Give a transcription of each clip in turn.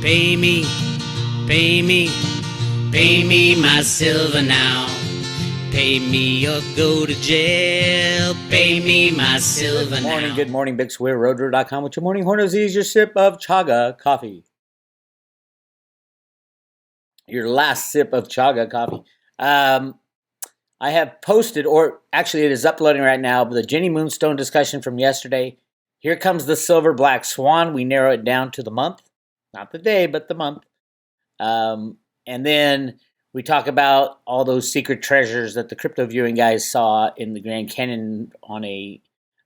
Pay me, pay me, pay me my silver now. Pay me or go to jail. Pay me my silver now. Good morning, Bix Weir, roadrunner.com with your morning hornets. Your sip of chaga coffee. Your last sip of chaga coffee. I have posted, or actually it is uploading right now, the Jenny Moonstone discussion from yesterday. Here comes the silver black swan. We narrow it down to the month. Not the day, but the month. And then we talk about all those secret treasures that the crypto viewing guys saw in the Grand Canyon on a...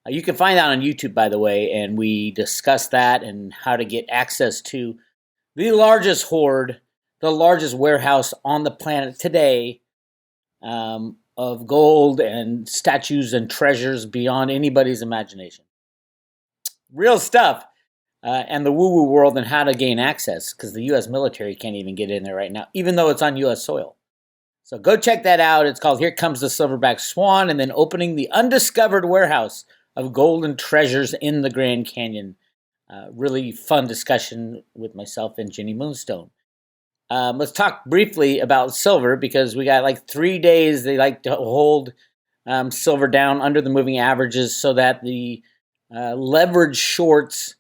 you can find that on YouTube, by the way, and we discuss that and how to get access to the largest hoard, the largest warehouse on the planet today, of gold and statues and treasures beyond anybody's imagination. Real stuff. And the woo-woo world and how to gain access, because the U.S. military can't even get in there right now, even though it's on U.S. soil. So go check that out. It's called Here Comes the Silverback Swan, and then opening the undiscovered warehouse of gold and treasures in the Grand Canyon. Really fun discussion with myself and Jenny Moonstone. Let's talk briefly about silver, because we got like 3 days. They like to hold silver down under the moving averages so that the leverage shorts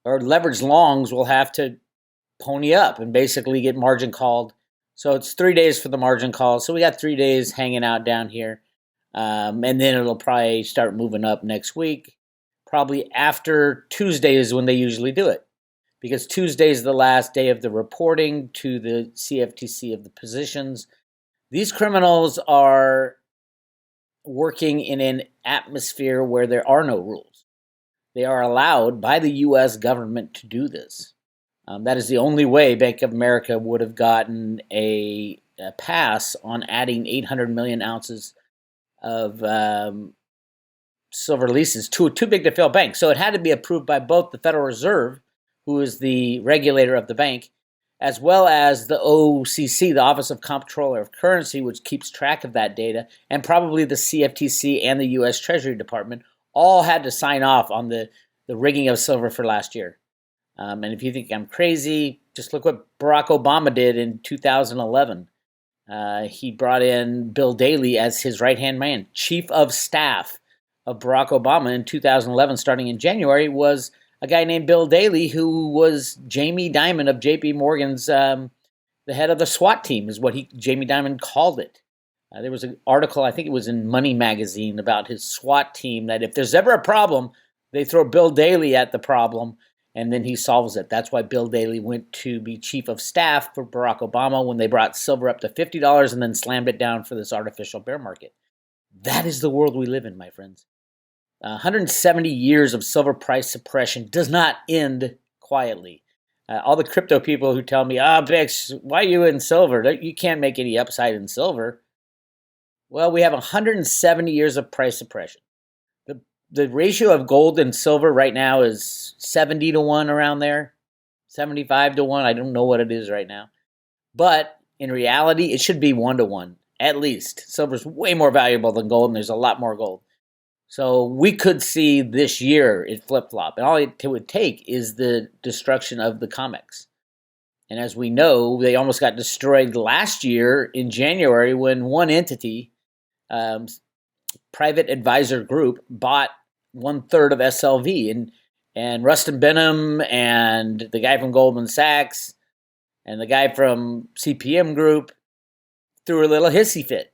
or leverage longs will have to pony up and basically get margin called. So it's 3 days for the margin call. So we got 3 days hanging out down here. And then it'll probably start moving up next week. Probably after Tuesday is when they usually do it, because Tuesday is the last day of the reporting to the CFTC of the positions. These criminals are working in an atmosphere where there are no rules. They are allowed by the U.S. government to do this. That is the only way Bank of America would have gotten a pass on adding 800 million ounces of silver leases to a too big to fail bank. So it had to be approved by both the Federal Reserve, who is the regulator of the bank, as well as the OCC, the Office of Comptroller of Currency, which keeps track of that data, and probably the CFTC and the U.S. Treasury Department all had to sign off on the rigging of silver for last year. And if you think I'm crazy, just look what Barack Obama did in 2011. He brought in Bill Daley as his right-hand man. Chief of staff of Barack Obama in 2011, starting in January, was a guy named Bill Daley, who was Jamie Dimon of J.P. Morgan's, the head of the SWAT team, is what Jamie Dimon called it. There was an article, I think it was in Money Magazine, about his SWAT team, that if there's ever a problem, they throw Bill Daley at the problem, and then he solves it. That's why Bill Daley went to be chief of staff for Barack Obama when they brought silver up to $50 and then slammed it down for this artificial bear market. That is the world we live in, my friends. 170 years of silver price suppression does not end quietly. All the crypto people who tell me, Bix, why are you in silver? You can't make any upside in silver. Well, we have 170 years of price suppression. The ratio of gold and silver right now is 70 to 1 around there, 75 to 1. I don't know what it is right now. But in reality, it should be 1 to 1, at least. Silver's way more valuable than gold, and there's a lot more gold. So we could see this year it flip-flop. And all it would take is the destruction of the COMEX. And as we know, they almost got destroyed last year in January when one entity, private advisor group, bought 1/3 of SLV, and Rustin Benham and the guy from Goldman Sachs and the guy from CPM Group threw a little hissy fit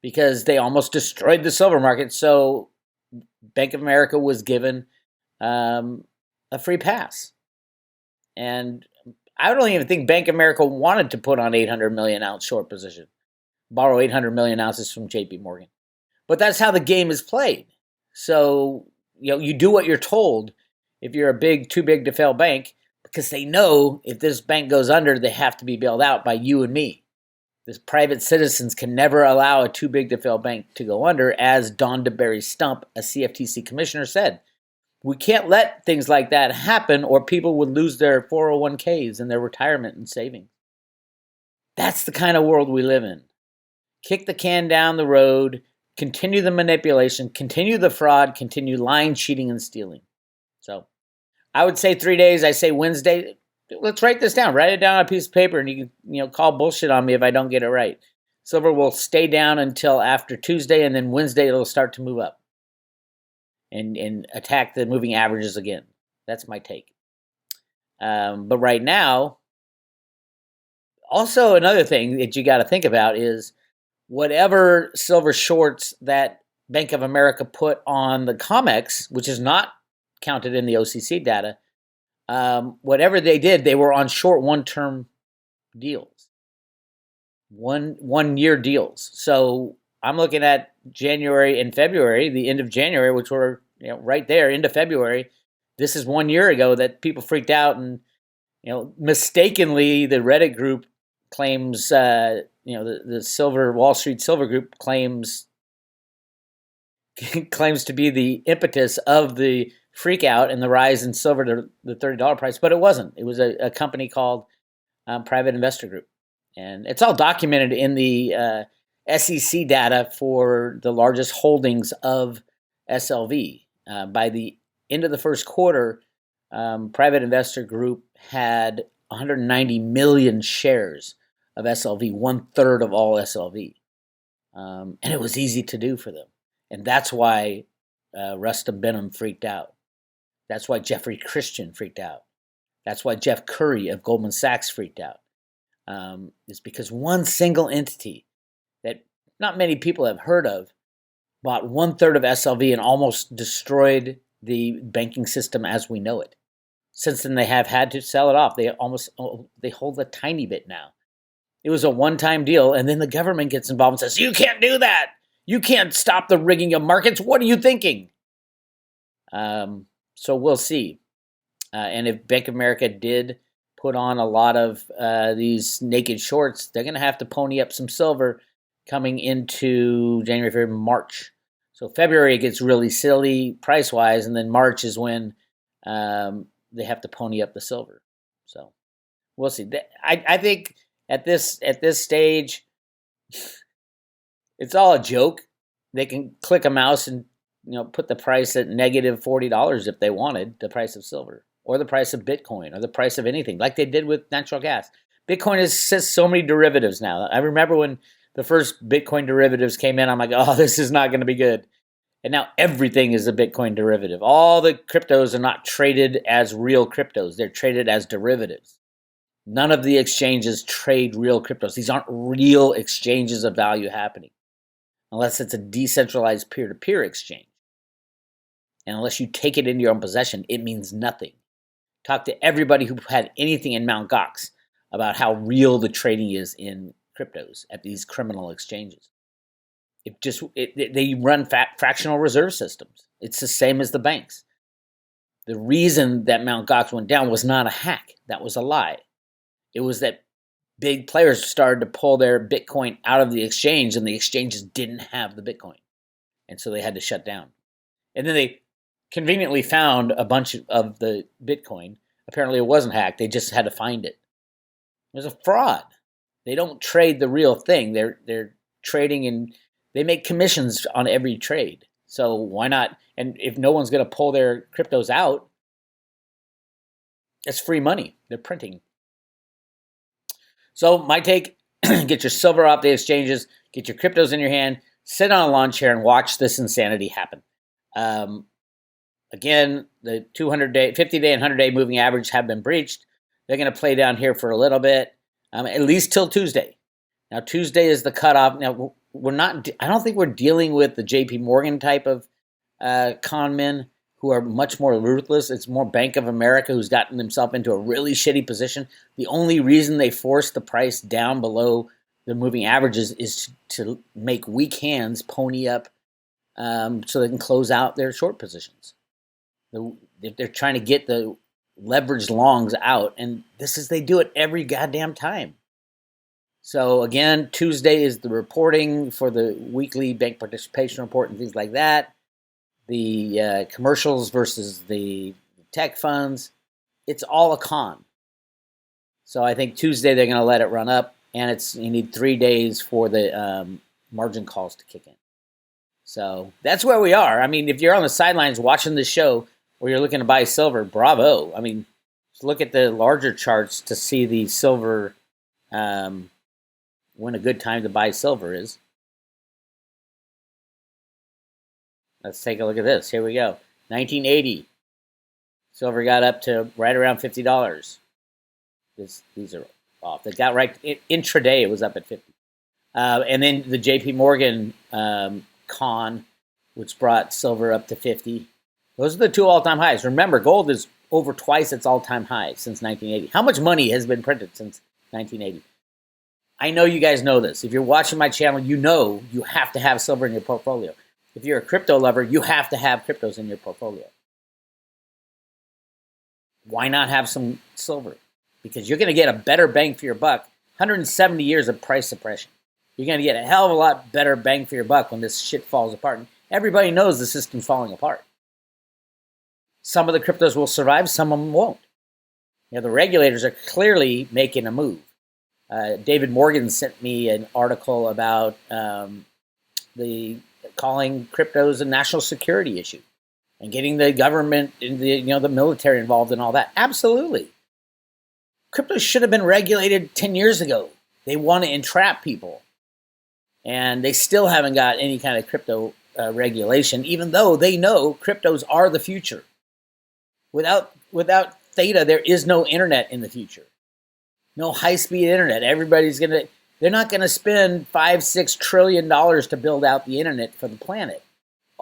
because they almost destroyed the silver market. So Bank of America was given a free pass. And I don't even think Bank of America wanted to put on 800 million ounce short position, borrow 800 million ounces from JP Morgan. But that's how the game is played. So, you do what you're told if you're a too big to fail bank, because they know if this bank goes under, they have to be bailed out by you and me. This private citizens can never allow a too big to fail bank to go under, as Don DeBerry Stump, a CFTC commissioner, said. We can't let things like that happen, or people would lose their 401ks and their retirement and savings. That's the kind of world we live in. Kick the can down the road, continue the manipulation, continue the fraud, continue lying, cheating, and stealing. So I would say 3 days. I say Wednesday. let's write this down. Write it down on a piece of paper, and you can call bullshit on me if I don't get it right. Silver will stay down until after Tuesday, and then Wednesday it'll start to move up and attack the moving averages again. That's my take. But right now, also another thing that you got to think about is whatever silver shorts that Bank of America put on the COMEX, which is not counted in the OCC data, whatever they did, they were on short one-term deals, one-year deals. So I'm looking at January and February, the end of January, which were right there, end of February. This is 1 year ago that people freaked out, and mistakenly the Reddit group claims, the Silver Wall Street Silver Group claims to be the impetus of the freak out and the rise in silver to the $30 price, but it wasn't. It was a company called Private Investor Group, and it's all documented in the SEC data for the largest holdings of SLV. By the end of the first quarter, Private Investor Group had 190 million shares of SLV, 1/3 of all SLV, and it was easy to do for them. And that's why Rustam Benham freaked out. That's why Jeffrey Christian freaked out. That's why Jeff Curry of Goldman Sachs freaked out. It's because one single entity that not many people have heard of bought 1/3 of SLV and almost destroyed the banking system as we know it. Since then, they have had to sell it off. They hold a tiny bit now. It was a one-time deal, and then the government gets involved and says, "You can't do that. You can't stop the rigging of markets. What are you thinking?" So we'll see. And if Bank of America did put on a lot of these naked shorts, they're going to have to pony up some silver coming into January, February, March. So February gets really silly price-wise, and then March is when they have to pony up the silver. So we'll see. I think at this stage, it's all a joke. They can click a mouse and put the price at negative $40 if they wanted, the price of silver, or the price of Bitcoin, or the price of anything, like they did with natural gas. Bitcoin has so many derivatives now. I remember when the first Bitcoin derivatives came in, I'm like, oh, this is not going to be good. And now everything is a Bitcoin derivative. All the cryptos are not traded as real cryptos. They're traded as derivatives. None of the exchanges trade real cryptos. These aren't real exchanges of value happening, unless it's a decentralized peer-to-peer exchange. And unless you take it into your own possession, it means nothing. Talk to everybody who had anything in Mt. Gox about how real the trading is in cryptos at these criminal exchanges. They run fractional reserve systems. It's the same as the banks. The reason that Mt. Gox went down was not a hack. That was a lie. It was that big players started to pull their Bitcoin out of the exchange, and the exchanges didn't have the Bitcoin. And so they had to shut down. And then they conveniently found a bunch of the Bitcoin. Apparently it wasn't hacked. They just had to find it. It was a fraud. They don't trade the real thing. They're trading, and they make commissions on every trade. So why not? And if no one's going to pull their cryptos out, it's free money. They're printing. So my take, get your silver off the exchanges, get your cryptos in your hand, sit on a lawn chair and watch this insanity happen. Again, the 200-day, 50-day, and 100-day moving average have been breached. They're going to play down here for a little bit, at least till Tuesday. Now, Tuesday is the cutoff. Now, I don't think we're dealing with the JP Morgan type of con men who are much more ruthless. It's more Bank of America, who's gotten themselves into a really shitty position. The only reason they forced the price down below the moving averages is to make weak hands pony up so they can close out their short positions. They're trying to get the leveraged longs out, and they do it every goddamn time. So again, Tuesday is the reporting for the weekly bank participation report and things like that. The commercials versus the tech funds. It's all a con. So I think Tuesday they're going to let it run up, and you need 3 days for the margin calls to kick in. So that's where we are. I mean, if you're on the sidelines watching this show or you're looking to buy silver, bravo. I mean, look at the larger charts to see the silver, when a good time to buy silver is. Let's take a look at this. Here we go. 1980. Silver got up to right around $50. These are off. They got right intraday. It was up at 50. And then the J.P. Morgan con, which brought silver up to 50. Those are the two all-time highs. Remember, gold is over twice its all-time high since 1980. How much money has been printed since 1980? I know you guys know this. If you're watching my channel, you know you have to have silver in your portfolio. If you're a crypto lover, you have to have cryptos in your portfolio. Why not have some silver? Because you're going to get a better bang for your buck. 170 years of price suppression. You're going to get a hell of a lot better bang for your buck when this shit falls apart. And everybody knows the system's falling apart. Some of the cryptos will survive, some of them won't. The regulators are clearly making a move. David Morgan sent me an article about the calling cryptos a national security issue and getting the government and the military involved in all that. Absolutely. Cryptos should have been regulated 10 years ago. They want to entrap people. And they still haven't got any kind of crypto regulation, even though they know cryptos are the future. Without Theta, there is no internet in the future. No high-speed internet. They're not going to spend $5-6 trillion to build out the internet for the planet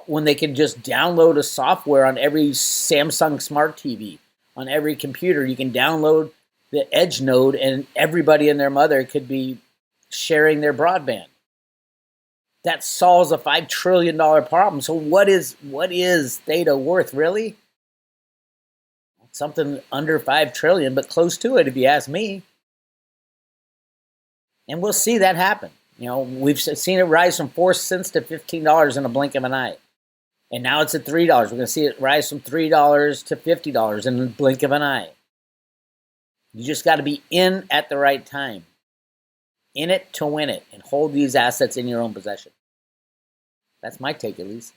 when they can just download a software on every Samsung smart TV, on every computer. You can download the Edge node and everybody and their mother could be sharing their broadband. That solves a $5 trillion problem. So what is Theta worth, really? Something under 5 trillion, but close to it, if you ask me. And we'll see that happen. We've seen it rise from 4 cents to $15 in a blink of an eye. And now it's at $3. We're going to see it rise from $3 to $50 in a blink of an eye. You just got to be in at the right time. In it to win it, and hold these assets in your own possession. That's my take, at least.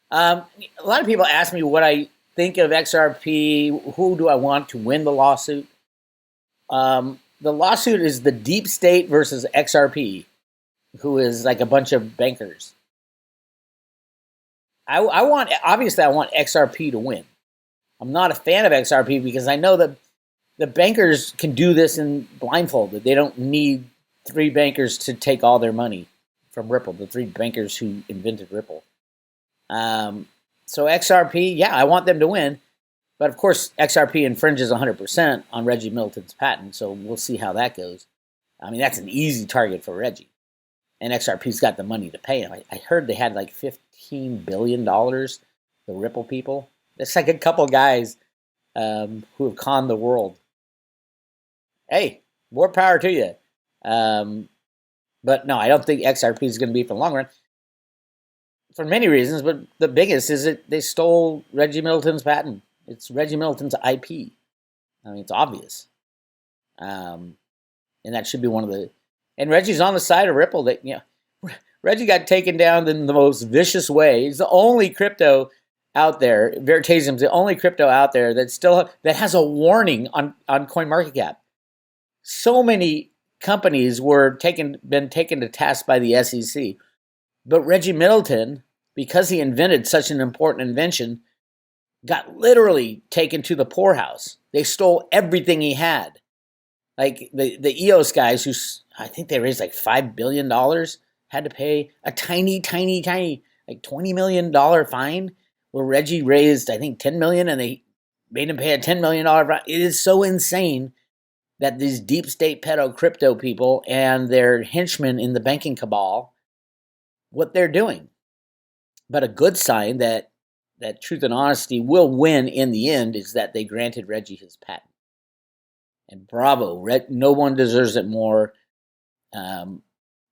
A lot of people ask me what I think of XRP. Who do I want to win the lawsuit? The lawsuit is the deep state versus XRP, who is like a bunch of bankers. I want XRP to win. I'm not a fan of XRP because I know that the bankers can do this in blindfolded. They don't need 3 bankers to take all their money from Ripple, the 3 bankers who invented Ripple. So XRP, yeah, I want them to win. But of course, XRP infringes 100% on Reggie Milton's patent, so we'll see how that goes. I mean, that's an easy target for Reggie. And XRP's got the money to pay him. I heard they had like $15 billion, the Ripple people. It's like a couple guys who have conned the world. Hey, more power to you. But no, I don't think XRP is going to be for the long run. For many reasons, but the biggest is that they stole Reggie Milton's patent. It's Reggie Milton's IP. I mean, it's obvious. And that should be one of the... And Reggie's on the side of Ripple. That Reggie got taken down in the most vicious way. He's the only crypto out there. Veritasium's the only crypto out there that has a warning on CoinMarketCap. So many companies been taken to task by the SEC. But Reggie Milton, because he invented such an important invention, got literally taken to the poorhouse. They stole everything he had. Like the EOS guys, who I think they raised like $5 billion, had to pay a tiny, like $20 million fine, where Reggie raised, I think, $10 million, and they made him pay a $10 million fine. It is so insane that these deep state pedo crypto people and their henchmen in the banking cabal, what they're doing. But a good sign that truth and honesty will win in the end is that they granted Reggie his patent. And bravo, no one deserves it more.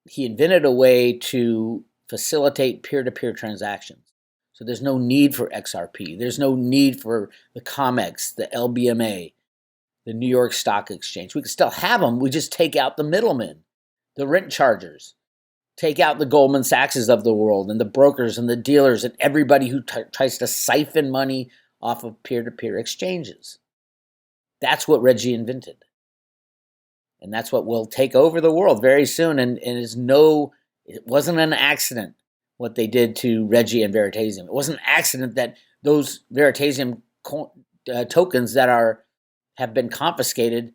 He invented a way to facilitate peer-to-peer transactions. So there's no need for XRP. There's no need for the COMEX, the LBMA, the New York Stock Exchange. We can still have them. We just take out the middlemen, the rent chargers. Take out the Goldman Sachses of the world and the brokers and the dealers and everybody who tries to siphon money off of peer-to-peer exchanges. That's what Reggie invented. And that's what will take over the world very soon. And it wasn't an accident what they did to Reggie and Veritasium. It wasn't an accident that those Veritasium tokens that have been confiscated,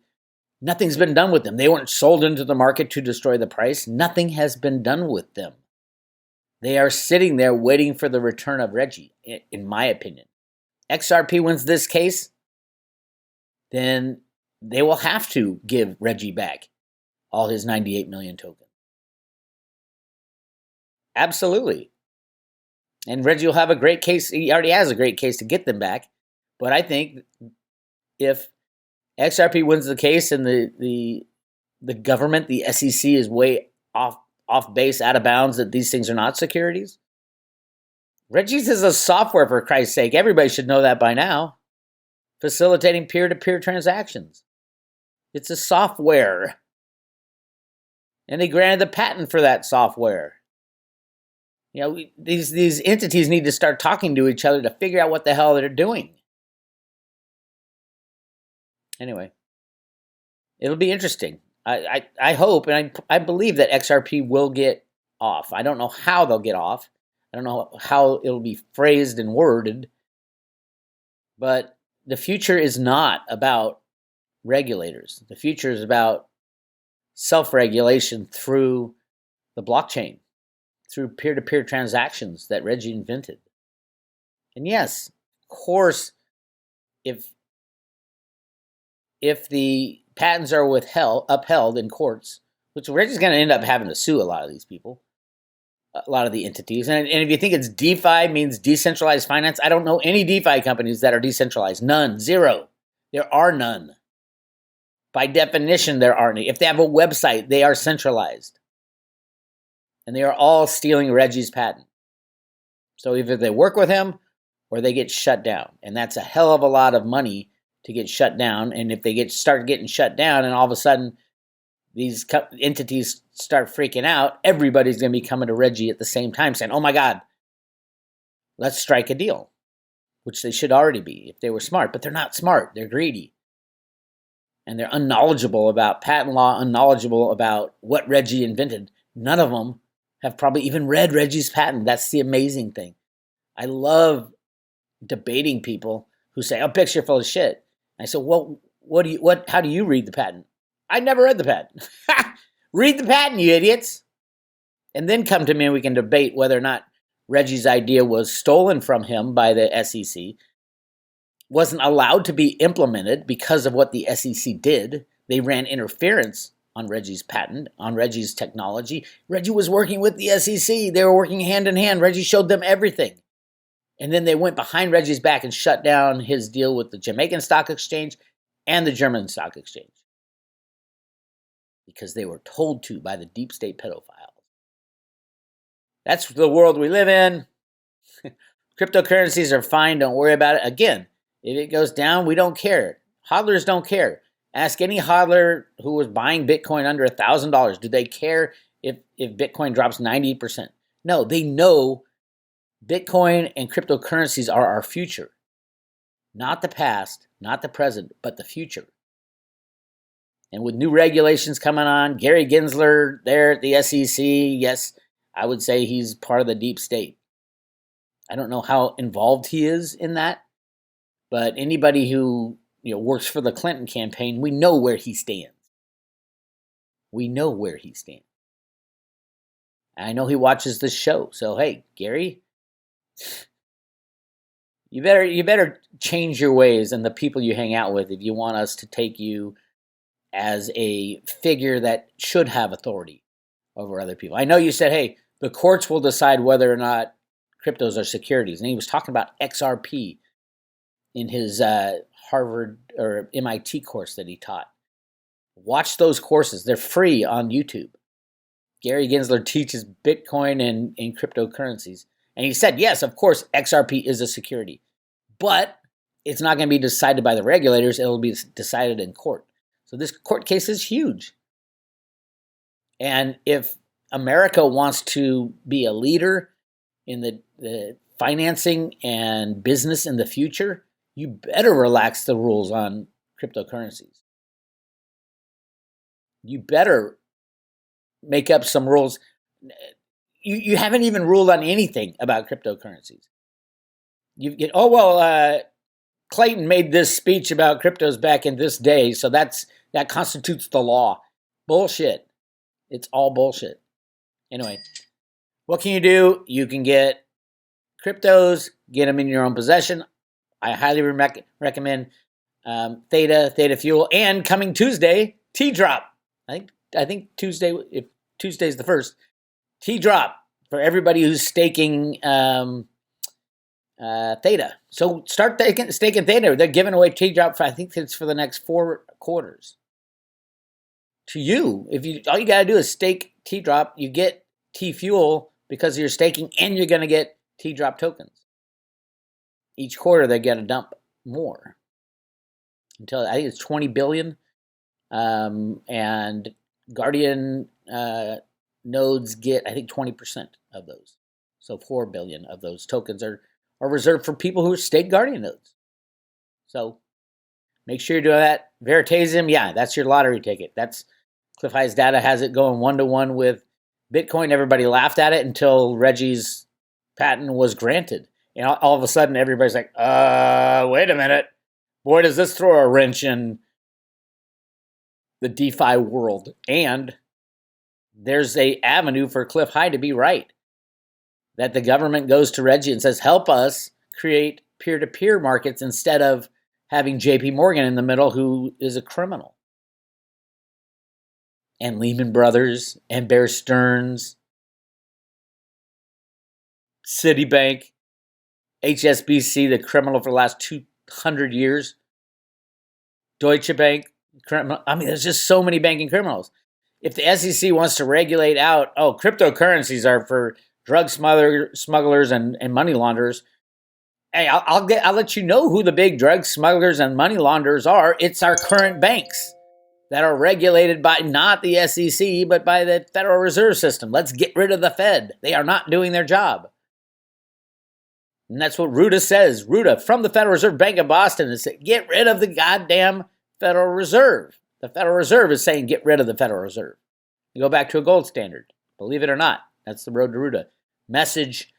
nothing's been done with them. They weren't sold into the market to destroy the price. Nothing has been done with them. They are sitting there waiting for the return of Reggie, in my opinion. XRP wins this case, then they will have to give Reggie back all his 98 million tokens. Absolutely. And Reggie will have a great case. He already has a great case to get them back. But I think if XRP wins the case and the government, the SEC, is way off base, out of bounds, that these things are not securities. Reggie's is a software, for Christ's sake. Everybody should know that by now. Facilitating peer-to-peer transactions. It's a software. And they granted the patent for that software. You know, these entities need to start talking to each other to figure out what the hell they're doing. Anyway, it'll be interesting. I hope and I believe that XRP will get off. I don't know how they'll get off. I don't know how it'll be phrased and worded. But the future is not about regulators. The future is about self-regulation through the blockchain, through peer-to-peer transactions that Reggie invented. And yes, of course, if the patents are upheld in courts, which Reggie's going to end up having to sue a lot of these people, a lot of the entities. And if you think it's DeFi means decentralized finance, I don't know any DeFi companies that are decentralized. None. Zero. There are none. By definition, there aren't any. If they have a website, they are centralized. And they are all stealing Reggie's patent. So either they work with him or they get shut down. And that's a hell of a lot of money to get shut down. And if they start getting shut down and all of a sudden these entities start freaking out, everybody's going to be coming to Reggie at the same time saying, oh my God, let's strike a deal, which they should already be if they were smart. But they're not smart. They're greedy. And they're unknowledgeable about patent law, unknowledgeable about what Reggie invented. None of them have probably even read Reggie's patent. That's the amazing thing. I love debating people who say, oh, Bix, you're full of shit. I said, well, how do you read the patent? I never read the patent. Read the patent, you idiots. And then come to me and we can debate whether or not Reggie's idea was stolen from him by the SEC, wasn't allowed to be implemented because of what the SEC did. They ran interference on Reggie's patent, on Reggie's technology. Reggie was working with the SEC. They were working hand in hand. Reggie showed them everything. And then they went behind Reggie's back and shut down his deal with the Jamaican Stock Exchange and the German Stock Exchange. Because they were told to by the deep state pedophiles. That's the world we live in. Cryptocurrencies are fine. Don't worry about it. Again, if it goes down, we don't care. Hodlers don't care. Ask any hodler who was buying Bitcoin under $1,000. Do they care if Bitcoin drops 90%? No, they know Bitcoin and cryptocurrencies are our future. Not the past, not the present, but the future. And with new regulations coming on, Gary Gensler there at the SEC, yes, I would say he's part of the deep state. I don't know how involved he is in that, but anybody who works for the Clinton campaign, we know where he stands. We know where he stands. I know he watches this show, so hey, Gary, you better change your ways and the people you hang out with if you want us to take you as a figure that should have authority over other people. I know you said, hey, the courts will decide whether or not cryptos are securities. And he was talking about XRP in his Harvard or MIT course that he taught. Watch those courses. They're free on YouTube. Gary Gensler teaches Bitcoin and cryptocurrencies. And he said, yes, of course, XRP is a security. But it's not going to be decided by the regulators. It will be decided in court. So this court case is huge. And if America wants to be a leader in the financing and business in the future, you better relax the rules on cryptocurrencies. You better make up some rules. You haven't even ruled on anything about cryptocurrencies. You get, Clayton made this speech about cryptos back in this day, so that constitutes the law. Bullshit. It's all bullshit. Anyway, what can you do? You can get cryptos, get them in your own possession. I highly recommend Theta Fuel, and coming Tuesday, T-Drop. I think Tuesday, if Tuesday's the first, T-Drop for everybody who's staking Theta. So start staking Theta. They're giving away T-Drop for, I think it's for the next 4 quarters. To you, all you gotta do is stake T-Drop, you get T-Fuel because of your staking, and you're gonna get T-Drop tokens. Each quarter they're gonna dump more. Until I think it's 20 billion. And Guardian nodes get, I think, 20% of those. So 4 billion of those tokens are reserved for people who stake Guardian nodes. So make sure you're doing that. Veritasium, yeah, that's your lottery ticket. That's Cliff High's data has it going 1-to-1 with Bitcoin. Everybody laughed at it until Reggie's patent was granted. And all of a sudden, everybody's like, wait a minute. Boy, does this throw a wrench in the DeFi world. And there's a avenue for Cliff High to be right. That the government goes to Reggie and says, help us create peer-to-peer markets instead of having JP Morgan in the middle, who is a criminal. And Lehman Brothers, and Bear Stearns, Citibank, HSBC, the criminal for the last 200 years, Deutsche Bank, criminal. I mean, there's just so many banking criminals. If the SEC wants to regulate out, cryptocurrencies are for drug smugglers and money launderers, hey, I'll let you know who the big drug smugglers and money launderers are. It's our current banks that are regulated by not the SEC, but by the Federal Reserve System. Let's get rid of the Fed. They are not doing their job. And that's what Ruta says. Ruta from the Federal Reserve Bank of Boston is saying, get rid of the goddamn Federal Reserve. The Federal Reserve is saying, get rid of the Federal Reserve. You go back to a gold standard. Believe it or not, that's the road to Ruta. Message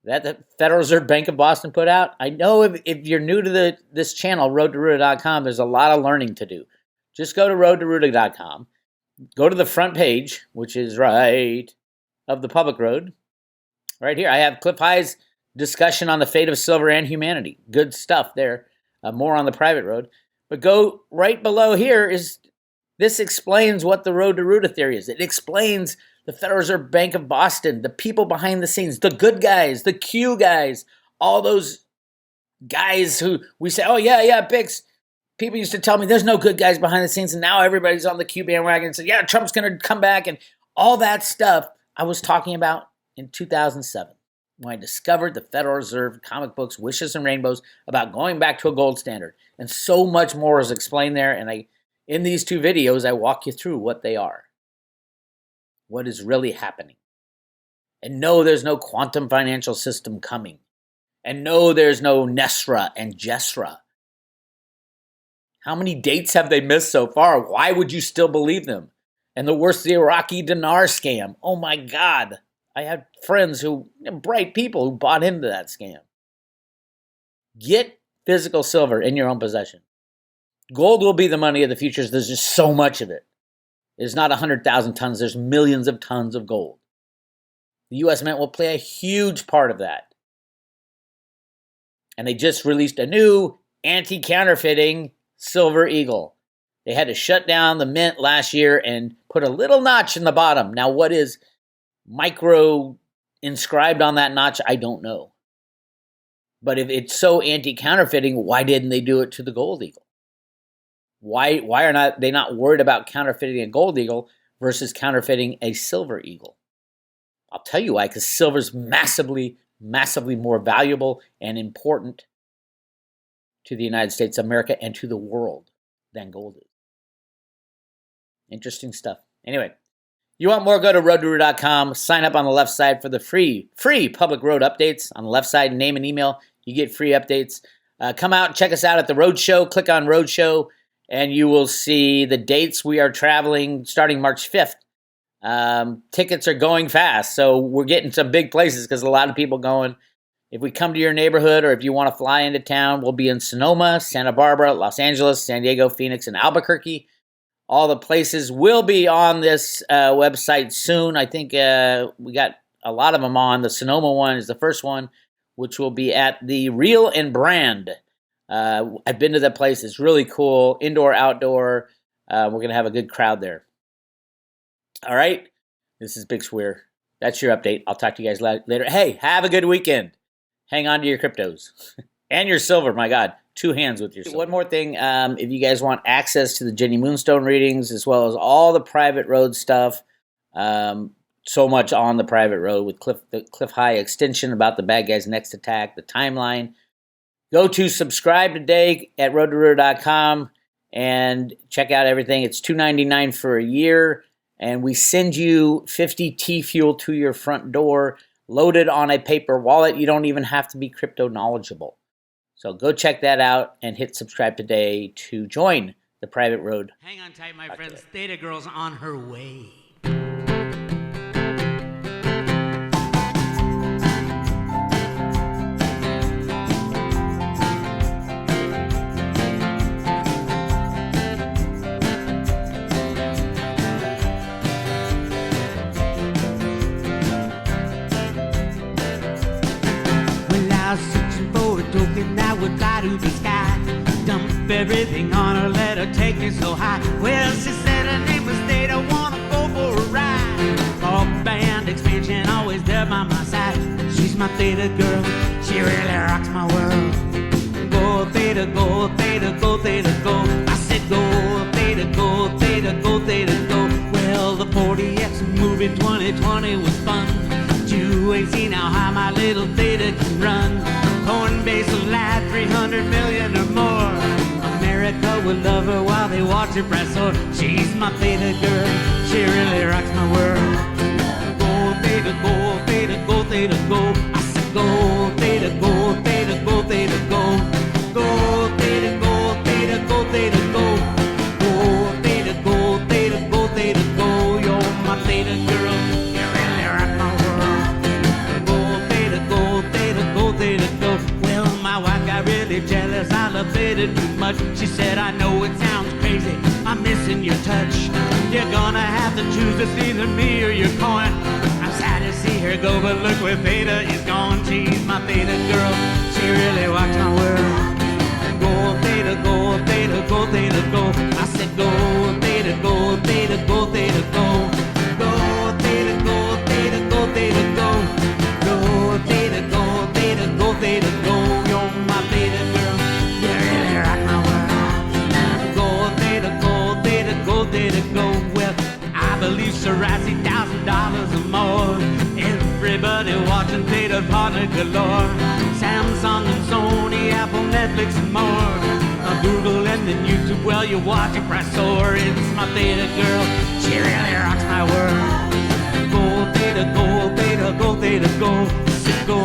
that the Federal Reserve Bank of Boston put out. I know if you're new to this channel, roadtoruta.com, there's a lot of learning to do. Just go to roadtoruta.com. Go to the front page, which is right of the public road. Right here, I have Cliff High's discussion on the fate of silver and humanity. Good stuff there. More on the private road. But go right below here this explains what the road to Ruta theory is. It explains the Federal Reserve Bank of Boston, the people behind the scenes, the good guys, the Q guys, all those guys who we say, oh, yeah, Bix. People used to tell me there's no good guys behind the scenes, and now everybody's on the Q bandwagon and said, yeah, Trump's going to come back, and all that stuff I was talking about in 2007 when I discovered the Federal Reserve comic books, Wishes and Rainbows, about going back to a gold standard. And so much more is explained there, and in these 2 videos, I walk you through what they are, what is really happening. And no, there's no quantum financial system coming. And no, there's no Nesra and Jesra. How many dates have they missed so far? Why would you still believe them? And the worst, the Iraqi dinar scam. Oh my God. I had friends bright people who bought into that scam. Get physical silver in your own possession. Gold will be the money of the futures. There's just so much of it. It's not 100,000 tons. There's millions of tons of gold. The U.S. Mint will play a huge part of that. And they just released a new anti-counterfeiting Silver Eagle. They had to shut down the mint last year and put a little notch in the bottom. Now, what is micro inscribed on that notch, I don't know. But if it's so anti-counterfeiting, why didn't they do it to the Gold Eagle? Why are they not worried about counterfeiting a Gold Eagle versus counterfeiting a Silver Eagle? I'll tell you why, because silver's massively, massively more valuable and important to the United States of America and to the world than gold is. Interesting stuff. Anyway, you want more, go to roadtoruta.com. Sign up on the left side for the free public road updates. On the left side, name and email. You get free updates. Come out and check us out at the Roadshow. Click on Roadshow and you will see the dates we are traveling starting March 5th. Tickets are going fast, so we're getting some big places because a lot of people going. If we come to your neighborhood or if you want to fly into town, we'll be in Sonoma, Santa Barbara, Los Angeles, San Diego, Phoenix, and Albuquerque. All the places will be on this website soon. I think we got a lot of them on. The Sonoma one is the first one, which will be at the Real and Brand. I've been to that place. It's really cool. Indoor, outdoor. We're going to have a good crowd there. All right. This is Bix Weir. That's your update. I'll talk to you guys later. Hey, have a good weekend. Hang on to your cryptos. And your silver, my God. 2 hands with your silver. One more thing. If you guys want access to the Jenny Moonstone readings, as well as all the private road stuff, so much on the private road with the Cliff High extension about the bad guy's next attack, the timeline. Go to subscribe today at roadtorotor.com and check out everything. It's $2.99 for a year, and we send you 50 T-Fuel to your front door, loaded on a paper wallet. You don't even have to be crypto knowledgeable. So go check that out and hit subscribe today to join the private road. Hang on tight, my friends. Theta Girl's on her way. That would fly to the sky, dump everything on her, let her take me so high. Well, she said her name was Theta, wanna go for a ride. All band expansion, always there by my side. She's my Theta girl, she really rocks my world. Go Theta, go Theta, go Theta, go. I said go Theta, go Theta, go Theta, go. Well, the 40X movie 2020 was fun. You ain't seen how high my little Theta can run. Coinbase will lie 300 million or more. America will love her while they watch her press soar. She's my Theta girl, she really rocks my world. Go Theta, go Theta, go Theta, go. I said go Theta, go Theta, go Theta, go. Go Theta, go Theta, go Theta, go. Go Theta, go Theta, go Theta, go. You're my Theta girl, you really rock my world. Go Theta, go Theta, go Theta, go. Well, my wife got really jealous, I love Theta too much. She said, I know it sounds crazy, I'm missing your touch. You're gonna have to choose, it's either me or your coin. I'm sad to see her go, but look where Theta is gone. She's my Theta girl, she really rocks my world. Go Theta, go Theta, go Theta, go. I said go Theta, go Theta, go Theta, go. Go Theta, go Theta, go Theta, go. Go Theta, go Theta, go Theta, go. You're my Theta girl, you really rock my world. Go Theta, go Theta, go Theta, go. Well, I believe Sarasi $1,000 or more. Everybody watching Theta partner galore. Samsung and Sony, Apple, Netflix and more. Google and then YouTube, well you watch it press soar. It's my Theta girl, she really rocks my world. Go Theta, go Theta, go Theta, go. Go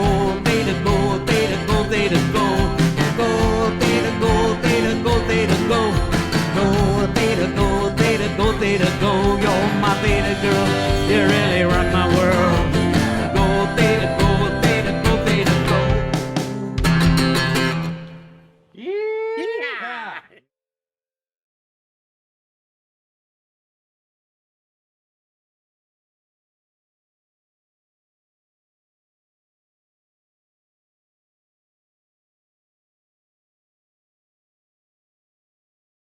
Theta, go Theta, go Theta, go. Go Theta, go Theta, go Theta, go. Go Theta, go Theta, go Theta, go. You're my Theta girl, you're